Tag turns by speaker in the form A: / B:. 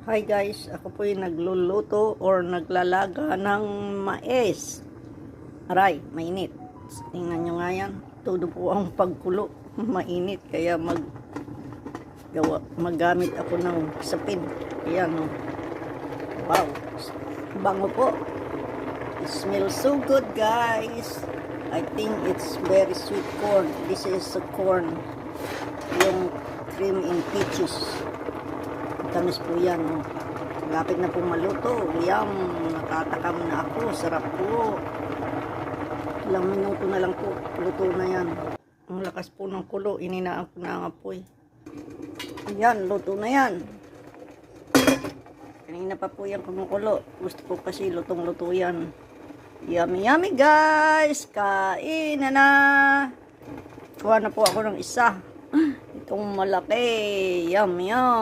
A: Hi guys, ako po yung nagluluto or naglalaga ng mais. Aray, mainit. Tingnan nyo nga yan. Todo po ang pagkulo. Mainit, kaya maggamit ako ng sapin. Ayan, oh. Wow, bango po. It smells so good guys. I think it's very sweet corn. This is a corn. Yung cream in peaches. Tamis po yan, oh. Lapit na po maluto. Yum, natatakam na ako. Sarap po. Ilang minuto na lang po, luto na yan. Ang lakas po ng kulo, ininaan ko na ang apoy. Yan, luto na yan. Kanina pa po yan kumukulo. Gusto ko kasi lutong-luto yan. Yummy yummy guys, kain na. Kuha na po ako ng isa. Itong malaki. Yum yum.